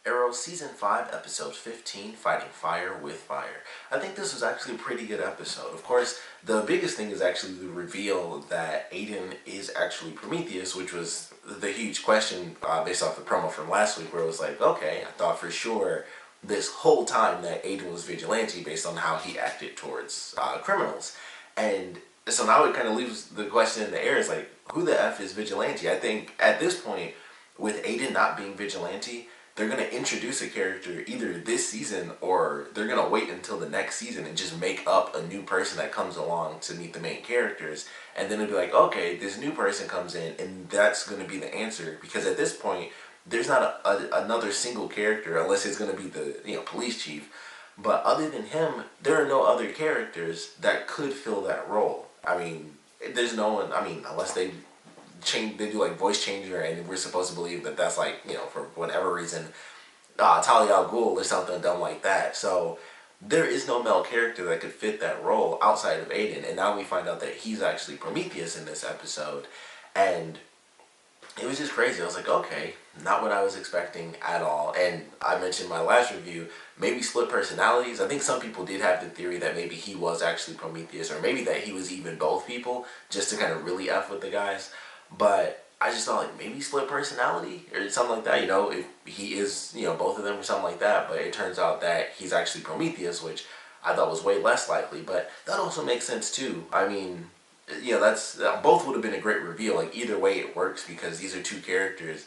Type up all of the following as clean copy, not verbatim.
Arrow Season 5, Episode 15, Fighting Fire with Fire. I think this was actually a pretty good episode. Of course, the biggest thing is actually the reveal that Aiden is actually Prometheus, which was the huge question based off the promo from last week, where it was like, okay, I thought for sure this whole time that Aiden was Vigilante based on how he acted towards criminals. And so now it kind of leaves the question in the air, is like, who the F is Vigilante? I think at this point, with Aiden not being Vigilante, they're going to introduce a character either this season or they're going to wait until the next season and just make up a new person that comes along to meet the main characters. And then it'll be like, okay, this new person comes in and that's going to be the answer. Because at this point, there's not another single character unless it's going to be the police chief. But other than him, there are no other characters that could fill that role. I mean, there's no one, I mean, unless they do like voice changer, and we're supposed to believe that that's like, for whatever reason, Talia al Ghul or something dumb like that. So there is no male character that could fit that role outside of Aiden, and now we find out that he's actually Prometheus in this episode, and it was just crazy. I was like, okay, not what I was expecting at all. And I mentioned in my last review, maybe split personalities. I think some people did have the theory that maybe he was actually Prometheus, or maybe that he was even both people, just to kind of really F with the guys. But I just thought, like, maybe split personality or something like that, if he is, both of them or something like that. But it turns out that he's actually Prometheus, which I thought was way less likely. But that also makes sense too. I mean, that's both would have been a great reveal. Like, either way it works, because these are two characters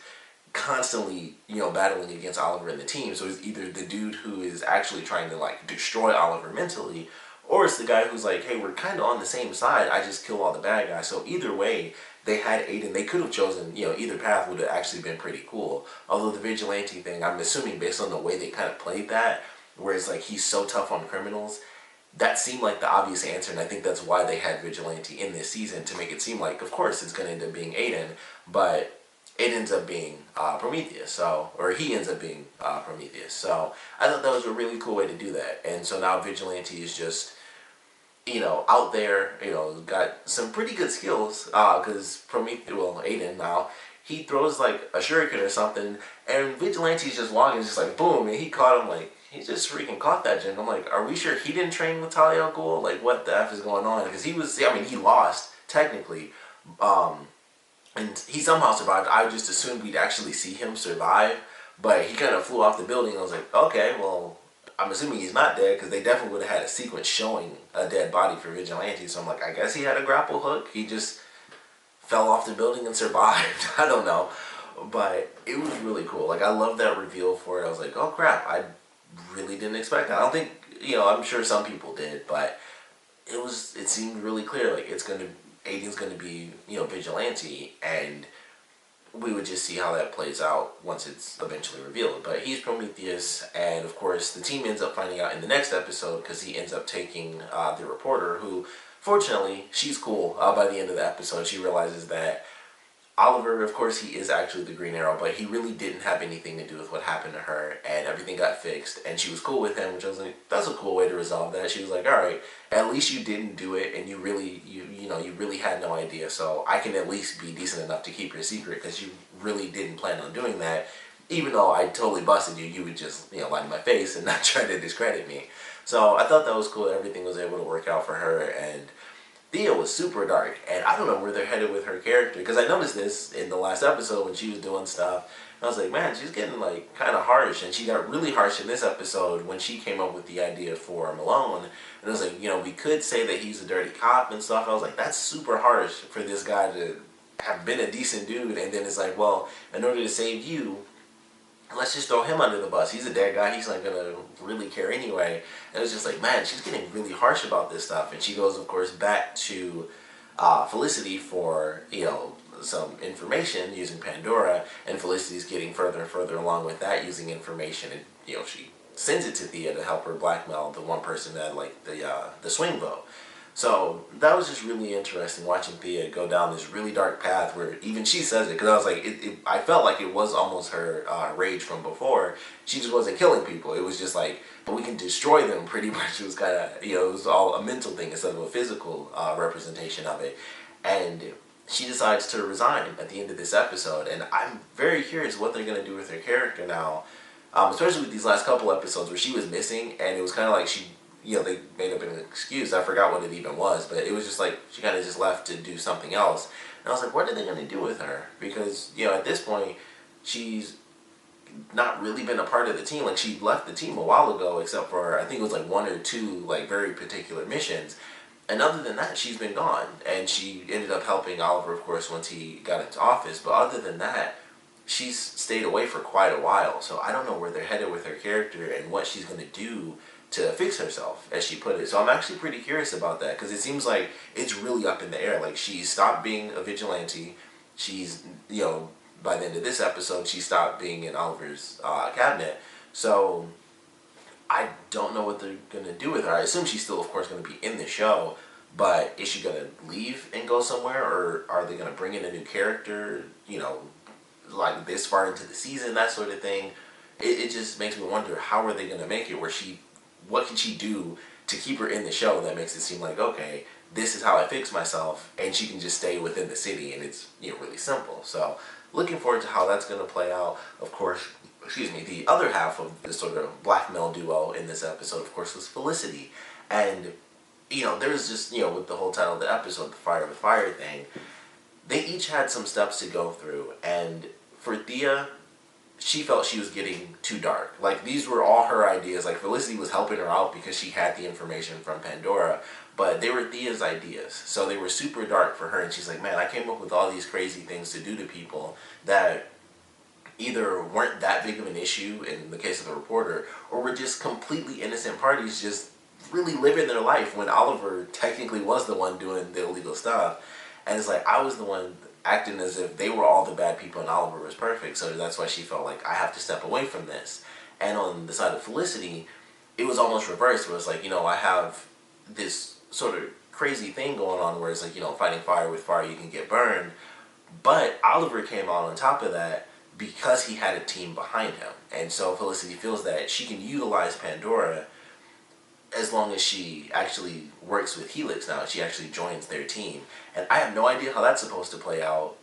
constantly, battling against Oliver and the team. So it's either the dude who is actually trying to, like, destroy Oliver mentally, or it's the guy who's like, hey, we're kind of on the same side, I just kill all the bad guys. So either way, they had Aiden. They could have chosen, either path would have actually been pretty cool. Although the vigilante thing, I'm assuming based on the way they kind of played that, where it's like he's so tough on criminals, that seemed like the obvious answer, and I think that's why they had vigilante in this season, to make it seem like, of course, it's going to end up being Aiden, but it ends up being Prometheus, or he ends up being Prometheus. So I thought that was a really cool way to do that. And so now vigilante is just, out there, got some pretty good skills, because Aiden now, he throws like a shuriken or something, and Vigilante's just walking, just like boom, and he caught him, like, he just freaking caught that gen. I'm like, are we sure he didn't train with Talia al Ghul? Like, what the F is going on? Because he lost, technically, and he somehow survived. I just assumed we'd actually see him survive, but he kind of flew off the building. I was like, okay, well, I'm assuming he's not dead, because they definitely would have had a sequence showing a dead body for Vigilante. So I'm like, I guess he had a grapple hook. He just fell off the building and survived. I don't know. But it was really cool. Like, I love that reveal for it. I was like, oh crap, I really didn't expect that. I don't think, I'm sure some people did, but it seemed really clear. Like, Aiden's gonna be, Vigilante, and we would just see how that plays out once it's eventually revealed. But he's Prometheus, and of course the team ends up finding out in the next episode, because he ends up taking the reporter, who, fortunately, she's cool. By the end of the episode, she realizes that Oliver, of course, he is actually the Green Arrow, but he really didn't have anything to do with what happened to her, and everything got fixed, and she was cool with him, which I was like, that's a cool way to resolve that. She was like, alright, at least you didn't do it, and you really had no idea, so I can at least be decent enough to keep your secret, because you really didn't plan on doing that. Even though I totally busted you, you would just, lie to my face and not try to discredit me. So I thought that was cool that everything was able to work out for her, and Thea was super dark, and I don't know where they're headed with her character, because I noticed this in the last episode when she was doing stuff, and I was like, man, she's getting, like, kind of harsh, and she got really harsh in this episode when she came up with the idea for Malone, and I was like, we could say that he's a dirty cop and stuff, and I was like, that's super harsh for this guy to have been a decent dude, and then it's like, well, in order to save you, let's just throw him under the bus. He's a dead guy. He's not going to really care anyway. And it was just like, man, she's getting really harsh about this stuff. And she goes, of course, back to Felicity for, some information using Pandora. And Felicity's getting further and further along with that using information. And, she sends it to Thea to help her blackmail the one person that had, like, the swing vote. So that was just really interesting, watching Thea go down this really dark path where even she says it, because I was like, I felt like it was almost her rage from before. She just wasn't killing people. It was just like, but we can destroy them pretty much. It was kind of, it was all a mental thing instead of a physical representation of it. And she decides to resign at the end of this episode, and I'm very curious what they're going to do with her character now. especially with these last couple episodes where she was missing, and it was kind of like she, they made up an excuse. I forgot what it even was, but it was just like she kind of just left to do something else. And I was like, what are they going to do with her? Because, at this point, she's not really been a part of the team. Like, she left the team a while ago, except for, I think it was like one or two, like, very particular missions. And other than that, she's been gone. And she ended up helping Oliver, of course, once he got into office. But other than that, she's stayed away for quite a while. So I don't know where they're headed with her character and what she's going to do to fix herself, as she put it. So I'm actually pretty curious about that, because it seems like it's really up in the air. Like, she stopped being a vigilante. She's, by the end of this episode, she stopped being in Oliver's cabinet. So I don't know what they're going to do with her. I assume she's still, of course, going to be in the show, but is she going to leave and go somewhere, or are they going to bring in a new character, like this far into the season, that sort of thing? It just makes me wonder, how are they going to make it where what can she do to keep her in the show that makes it seem like, okay, this is how I fix myself, and she can just stay within the city, and it's really simple. So looking forward to how that's going to play out. Of course, the other half of this sort of blackmail duo in this episode, of course, was Felicity. And, there's just, with the whole title of the episode, the Fire with Fire thing, they each had some steps to go through. And for Thea, she felt she was getting too dark. Like, these were all her ideas. Like, Felicity was helping her out because she had the information from Pandora, but they were Thea's ideas. So they were super dark for her, and she's like, man, I came up with all these crazy things to do to people that either weren't that big of an issue in the case of the reporter, or were just completely innocent parties just really living their life when Oliver technically was the one doing the illegal stuff. And it's like, I was the one acting as if they were all the bad people and Oliver was perfect. So that's why she felt like, I have to step away from this. And on the side of Felicity, it was almost reversed. It was like, I have this sort of crazy thing going on where it's like, fighting fire with fire, you can get burned. But Oliver came out on top of that because he had a team behind him. And so Felicity feels that she can utilize Pandora as long as she actually works with Helix now. She actually joins their team. And I have no idea how that's supposed to play out.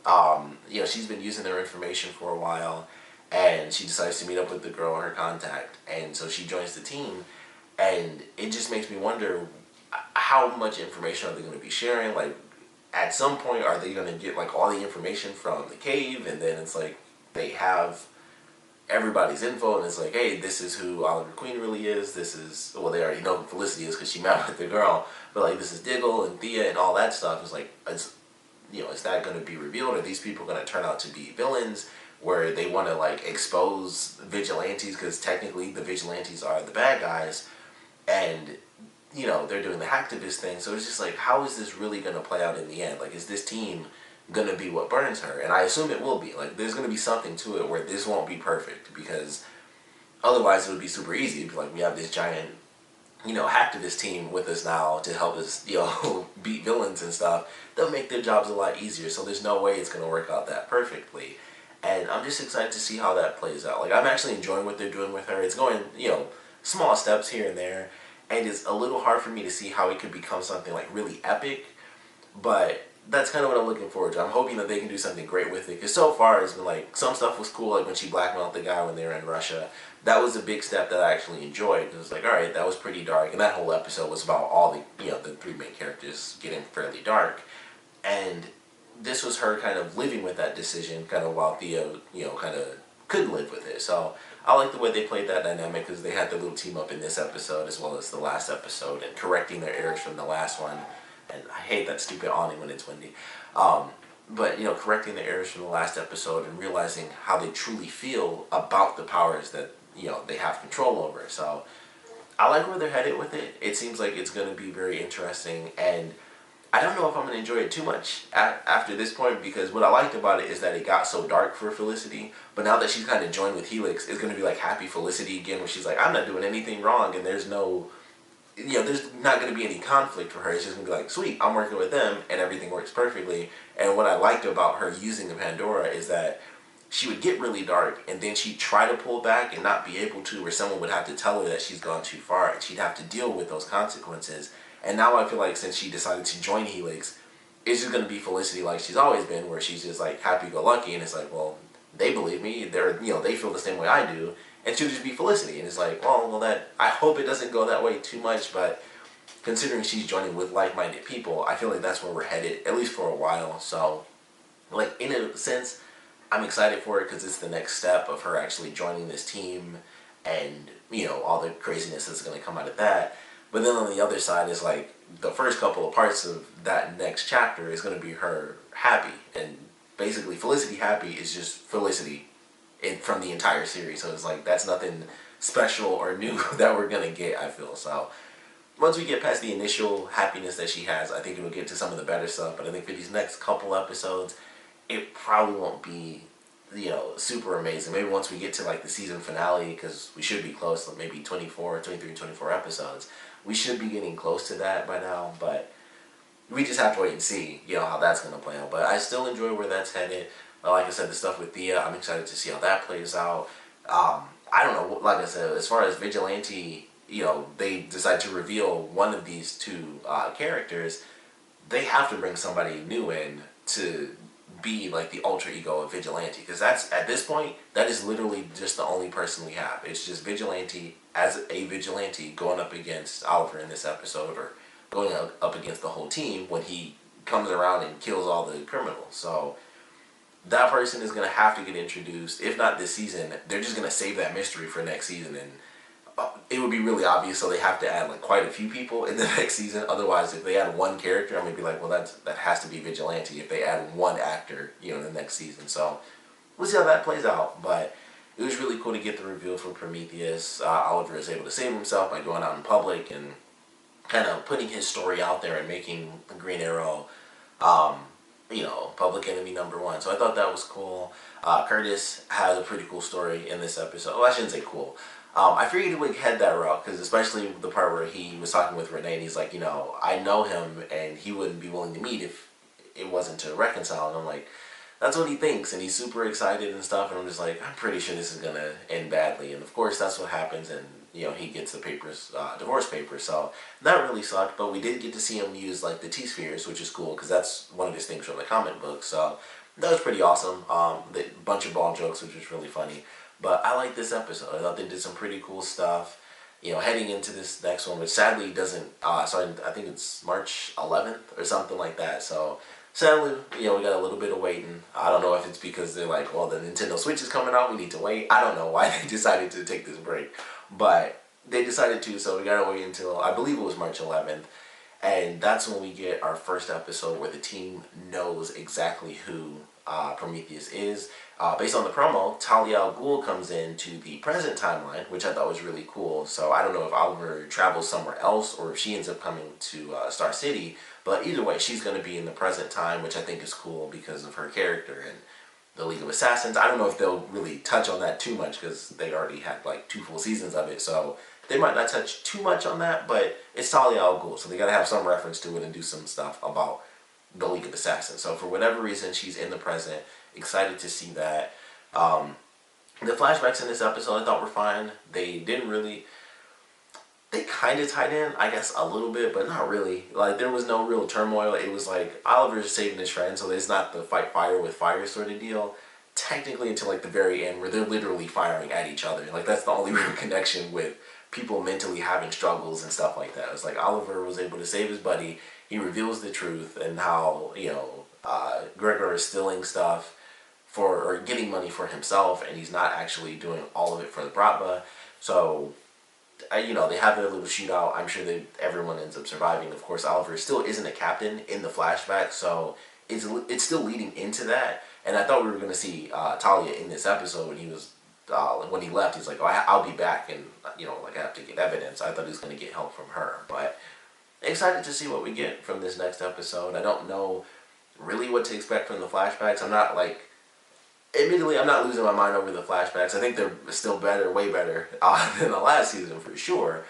She's been using their information for a while, and she decides to meet up with the girl in her contact. And so she joins the team, and it just makes me wonder, how much information are they going to be sharing? Like, at some point, are they going to get, like, all the information from the cave, and then it's like, they have everybody's info, and it's like, hey, this is who Oliver Queen really is. This is, well, they already know who Felicity is because she met with the girl, but like, this is Diggle and Thea and all that stuff. It's like, is that going to be revealed? Are these people going to turn out to be villains where they want to, like, expose vigilantes, because technically the vigilantes are the bad guys, and they're doing the hacktivist thing? So it's just like, how is this really going to play out in the end? Like, is this team going to be what burns her? And I assume it will be. Like, there's going to be something to it where this won't be perfect, because otherwise it would be super easy. It'd be like, we have this giant, hacktivist team with us now to help us, beat villains and stuff. They'll make their jobs a lot easier, so there's no way it's going to work out that perfectly. And I'm just excited to see how that plays out. Like, I'm actually enjoying what they're doing with her. It's going, small steps here and there, and it's a little hard for me to see how it could become something, like, really epic, but that's kind of what I'm looking forward to. I'm hoping that they can do something great with it, because so far it's been like, some stuff was cool, like when she blackmailed the guy when they were in Russia. That was a big step that I actually enjoyed. It was like, alright, that was pretty dark, and that whole episode was about all the, the three main characters getting fairly dark. And this was her kind of living with that decision, kind of while Theo, kind of couldn't live with it. So I like the way they played that dynamic, because they had the little team up in this episode as well as the last episode, and correcting their errors from the last one. And I hate that stupid awning when it's windy. But, correcting the errors from the last episode and realizing how they truly feel about the powers that, they have control over. So I like where they're headed with it. It seems like it's going to be very interesting. And I don't know if I'm going to enjoy it too much after this point, because what I liked about it is that it got so dark for Felicity. But now that she's kind of joined with Helix, it's going to be like happy Felicity again, where she's like, I'm not doing anything wrong, and there's no... there's not going to be any conflict for her. It's just going to be like, sweet, I'm working with them, and everything works perfectly. And what I liked about her using the Pandora is that she would get really dark, and then she'd try to pull back and not be able to, or someone would have to tell her that she's gone too far, and she'd have to deal with those consequences. And now I feel like, since she decided to join Helix, it's just going to be Felicity like she's always been, where she's just like happy-go-lucky, and it's like, well, they believe me. They're, they feel the same way I do, and she'll just be Felicity. And it's like, well, that I hope it doesn't go that way too much, but considering she's joining with like-minded people, I feel like that's where we're headed, at least for a while. So, like, in a sense, I'm excited for it because it's the next step of her actually joining this team, and all the craziness that's going to come out of that. But then on the other side is like the first couple of parts of that next chapter is going to be her happy, and basically Felicity happy is just Felicity from the entire series. So it's like that's nothing special or new that we're going to get, I feel. So once we get past the initial happiness that she has, I think it'll get to some of the better stuff. But I think for these next couple episodes, it probably won't be, super amazing. Maybe once we get to like the season finale, because we should be close, like maybe 23, 24 episodes. We should be getting close to that by now, but we just have to wait and see, how that's going to play out. But I still enjoy where that's headed. Like I said, the stuff with Thea, I'm excited to see how that plays out. I don't know, like I said, as far as Vigilante, they decide to reveal one of these two characters, they have to bring somebody new in to be like the alter ego of Vigilante, because that's, at this point, that is literally just the only person we have. It's just Vigilante as a Vigilante going up against Oliver in this episode, or going up against the whole team when he comes around and kills all the criminals. So that person is going to have to get introduced. If not this season, they're just going to save that mystery for next season, and it would be really obvious, so they have to add like quite a few people in the next season. Otherwise, if they add one character, I'm gonna be like, well, that has to be Vigilante if they add one actor, in the next season. So we'll see how that plays out. But it was really cool to get the reveal for Prometheus. Oliver is able to save himself by going out in public and kind of putting his story out there and making Green Arrow, public enemy #1. So I thought that was cool. Curtis has a pretty cool story in this episode. Well, I shouldn't say cool. I figured he would head that route, because especially the part where he was talking with Renee and he's like, I know him and he wouldn't be willing to meet if it wasn't to reconcile. And I'm like, that's what he thinks, and he's super excited and stuff. And I'm just like, I'm pretty sure this is going to end badly. And of course that's what happens, and he gets the papers, divorce papers. So that really sucked, but we did get to see him use like the T-spheres, which is cool because that's one of his things from the comic book. So that was pretty awesome. The bunch of ball jokes, which was really funny. But I like this episode. I thought they did some pretty cool stuff. Heading into this next one, which sadly doesn't, I think it's March 11th or something like that. So sadly, we got a little bit of waiting. I don't know if it's because they're like, well, the Nintendo Switch is coming out, we need to wait. I don't know why they decided to take this break. But they decided to, so we got to wait until, I believe it was March 11th. And that's when we get our first episode where the team knows exactly who Prometheus is. Based on the promo, Talia al Ghul comes into the present timeline, which I thought was really cool. So I don't know if Oliver travels somewhere else or if she ends up coming to Star City. But either way, she's going to be in the present time, which I think is cool because of her character and the League of Assassins. I don't know if they'll really touch on that too much because they already had like 2 full seasons of it. So they might not touch too much on that, but it's Talia al Ghul. So they got to have some reference to it and do some stuff about the League of Assassins. So for whatever reason, she's in the present. Excited to see that. The flashbacks in this episode I thought were fine. They kind of tied in, I guess, a little bit, but not really. Like, there was no real turmoil. It was like Oliver's saving his friend, so it's not the fight fire with fire sort of deal. Technically until like the very end where they're literally firing at each other. Like, that's the only real connection with people mentally having struggles and stuff like that. It's like Oliver was able to save his buddy. He reveals the truth and how, Gregor is stealing stuff or getting money for himself, and he's not actually doing all of it for the Bratva. So, they have their little shootout. I'm sure that everyone ends up surviving. Of course, Oliver still isn't a captain in the flashback, so it's still leading into that. And I thought we were going to see Talia in this episode when he was when he left. He's like, oh, I'll be back, and I have to get evidence. I thought he was going to get help from her, but excited to see what we get from this next episode. I don't know really what to expect from the flashbacks. Admittedly, I'm not losing my mind over the flashbacks. I think they're still better, way better than the last season for sure.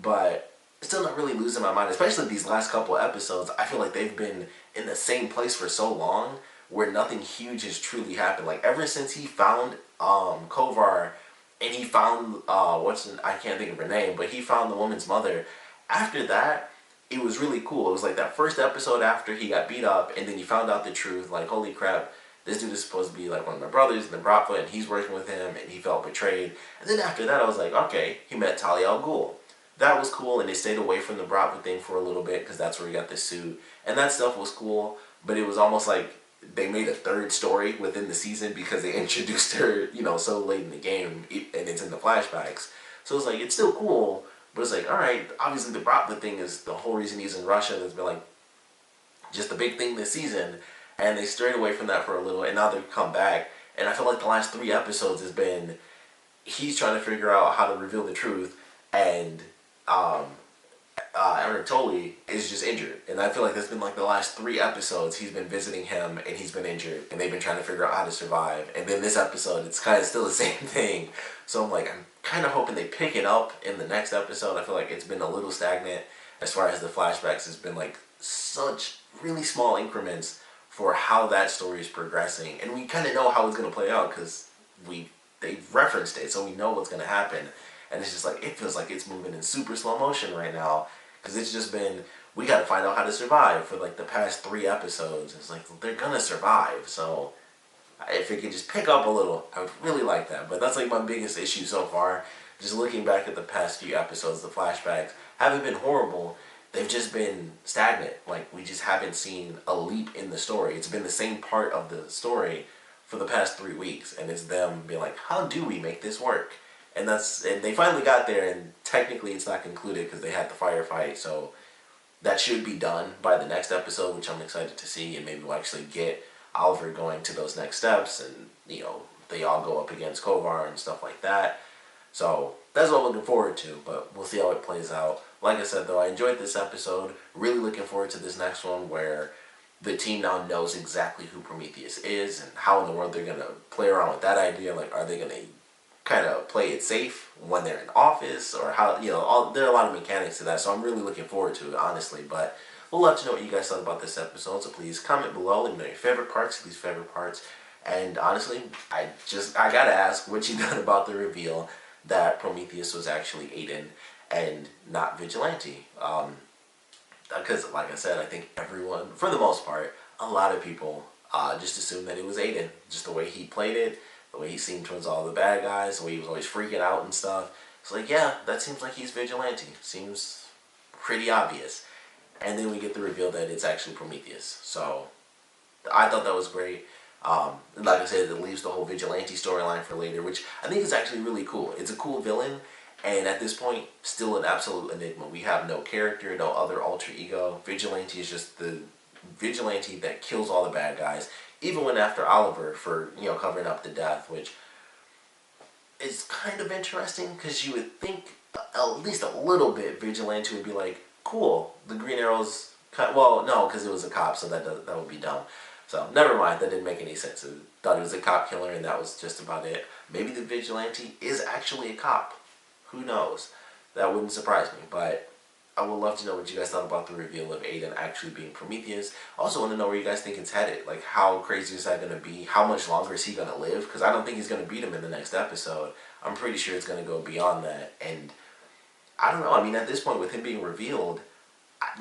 But still not really losing my mind, especially these last couple episodes. I feel like they've been in the same place for so long where nothing huge has truly happened. Like, ever since he found Kovar and he found, I can't think of her name, but he found the woman's mother. After that, it was really cool. It was like that first episode after he got beat up and then he found out the truth. Like, holy crap, this dude is supposed to be like one of my brothers in the Bratva, and he's working with him, and he felt betrayed. And then after that, I was like, okay, he met Talia al Ghul. That was cool, and they stayed away from the Bratva thing for a little bit, because that's where he got the suit. And that stuff was cool, but it was almost like they made a third story within the season because they introduced her, you know, so late in the game, and it's in the flashbacks. So it's like, it's still cool, but it's like, alright, obviously the Bratva thing is the whole reason he's in Russia, and it's been like, just the big thing this season, and they strayed away from that for a little, and now they've come back, and I feel like the last 3 episodes has been, he's trying to figure out how to reveal the truth, and Anatoly is just injured, and I feel like that's been like the last 3 episodes. He's been visiting him, and he's been injured, and they've been trying to figure out how to survive. And then this episode, it's kind of still the same thing. So I'm like, I'm kind of hoping they pick it up in the next episode. I feel like it's been a little stagnant as far as the flashbacks. It's been like such really small increments for how that story is progressing, and we kind of know how it's going to play out because they've referenced it, so we know what's going to happen. And it's just like, it feels like it's moving in super slow motion right now. Because it's just been, we got to find out how to survive for like the past 3 episodes. It's like, they're going to survive. So if it could just pick up a little, I would really like that. But that's like my biggest issue so far. Just looking back at the past few episodes, the flashbacks haven't been horrible. They've just been stagnant. Like, we just haven't seen a leap in the story. It's been the same part of the story for the past 3 weeks. And it's them being like, how do we make this work? And they finally got there, and technically it's not concluded because they had the firefight, so that should be done by the next episode, which I'm excited to see, and maybe we'll actually get Oliver going to those next steps, and, you know, they all go up against Kovar and stuff like that. So that's what I'm looking forward to, but we'll see how it plays out. Like I said, though, I enjoyed this episode. Really looking forward to this next one where the team now knows exactly who Prometheus is and how in the world they're going to play around with that idea. Like, are they going to kind of play it safe when they're in office, or how, you know, there are a lot of mechanics to that, so I'm really looking forward to it, honestly. But we'll love to know what you guys thought about this episode, so please comment below, let me know your favorite parts, these favorite parts, and honestly, I gotta ask what you thought about the reveal that Prometheus was actually Aiden and not Vigilante, because like I said, I think everyone, for the most part, a lot of people just assumed that it was Aiden, just the way he played it, the way he seemed towards all the bad guys, the way he was always freaking out and stuff. It's like, yeah, that seems like he's Vigilante. Seems pretty obvious. And then we get the reveal that it's actually Prometheus. So I thought that was great. Like I said, it leaves the whole Vigilante storyline for later, which I think is actually really cool. It's a cool villain, and at this point, still an absolute enigma. We have no character, no other alter ego. Vigilante is just the Vigilante that kills all the bad guys. Even went after Oliver for, you know, covering up the death, which is kind of interesting because you would think at least a little bit Vigilante would be like, cool, the Green Arrow's, well, no, because it was a cop, so that would be dumb. So never mind, that didn't make any sense. I thought it was a cop killer, and that was just about it. Maybe the Vigilante is actually a cop. Who knows? That wouldn't surprise me, but I would love to know what you guys thought about the reveal of Aiden actually being Prometheus. I also want to know where you guys think it's headed. Like, how crazy is that going to be? How much longer is he going to live? Because I don't think he's going to beat him in the next episode. I'm pretty sure it's going to go beyond that. And I don't know. I mean, at this point, with him being revealed,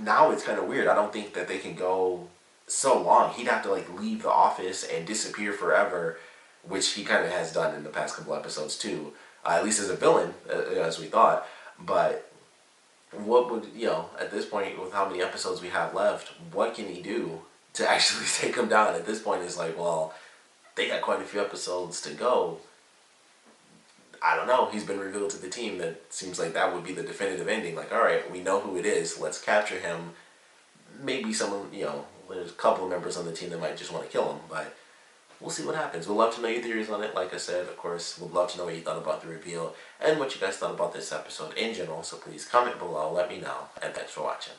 now it's kind of weird. I don't think that they can go so long. He'd have to, like, leave the office and disappear forever, which he kind of has done in the past couple episodes, too. At least as a villain, as we thought. But what would, you know, at this point, with how many episodes we have left, what can he do to actually take him down? At this point, it's like, well, they got quite a few episodes to go. I don't know. He's been revealed to the team. That seems like that would be the definitive ending. Like, all right, we know who it is. Let's capture him. Maybe someone, you know, there's a couple of members on the team that might just want to kill him, but we'll see what happens. We'd love to know your theories on it. Like I said, of course, we'd love to know what you thought about the reveal and what you guys thought about this episode in general. So please comment below, let me know, and thanks for watching.